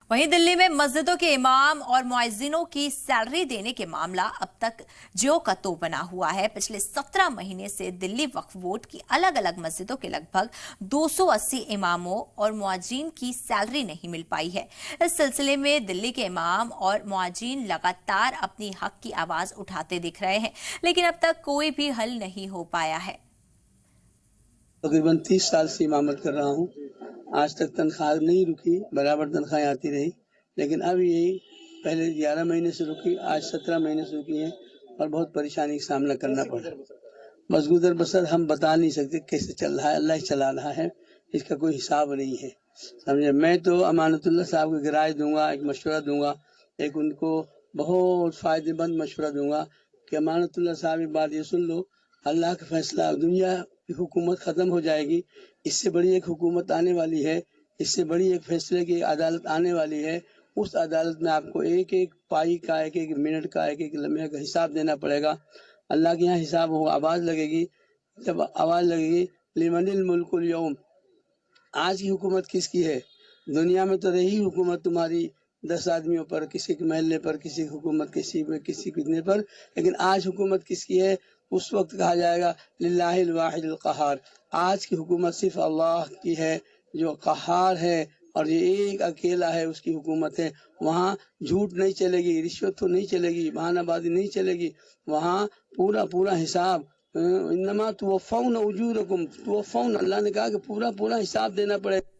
वहीं दिल्ली में मस्जिदों के इमाम और मुअज्जिनों की सैलरी देने के मामला अब तक ज्यों का त्यों बना हुआ है। पिछले 17 महीने से दिल्ली वक्फ बोर्ड की अलग अलग मस्जिदों के लगभग 280 इमामों और मुअज्जिन की सैलरी नहीं मिल पाई है। इस सिलसिले में दिल्ली के इमाम और मुअज्जिन लगातार अपनी हक की आवाज उठाते दिख रहे हैं, लेकिन अब तक कोई भी हल नहीं हो पाया है। तकरीबन 30 साल से इमामत कर रहा हूँ। आज तक तनख्वाह नहीं रुकी, बराबर तनख्वाहें आती रही, लेकिन अब यही पहले 11 महीने से रुकी, आज 17 महीने से रुकी है और बहुत परेशानी का सामना करना पड़ा। बस गुजर बसर हम बता नहीं सकते कैसे चल रहा है, अल्लाह ही चला रहा है, इसका कोई हिसाब नहीं है, समझे। मैं तो अमानतुल्लाह साहब को राय दूंगा, एक मशवरा दूंगा, एक उनको बहुत फ़ायदेमंद मशवरा दूंगा कि अमानतुल्लाह साहब एक बात ये सुन लो, अल्लाह का फैसला, दुनिया की हुकूमत ख़त्म हो जाएगी, इससे बड़ी एक हुकूमत आने वाली है, इससे बड़ी एक फैसले की अदालत आने वाली है। उस अदालत में आपको एक एक पाई का, एक एक मिनट का, एक एक लम्हे का हिसाब देना पड़ेगा। अल्लाह के यहाँ हिसाब हो, आवाज़ लगेगी, जब आवाज़ लगेगी लिमनिल मुल्कुल यौम, आज की हुकूमत किसकी है। दुनिया में तो रही हुकूमत तुम्हारी 10 आदमियों पर, किसी के महल्ले पर, किसी की हुकूमत किसी पे, किसी कितने पर, लेकिन आज हुकूमत किसकी है। उस वक्त कहा जाएगा लिल्लाहिल वाहिदिल क़हार, आज की हुकूमत सिर्फ अल्लाह की है जो क़हार है और ये एक अकेला है, उसकी हुकूमत है। वहाँ झूठ नहीं चलेगी, रिश्वत तो नहीं चलेगी, बहानाबाजी नहीं चलेगी, वहाँ पूरा पूरा हिसाब, इन्नमा तुवफ़्फ़ौना उजूरकुम तुवफ़्फ़ौना, अल्लाह ने कहा कि पूरा पूरा हिसाब देना पड़ेगा।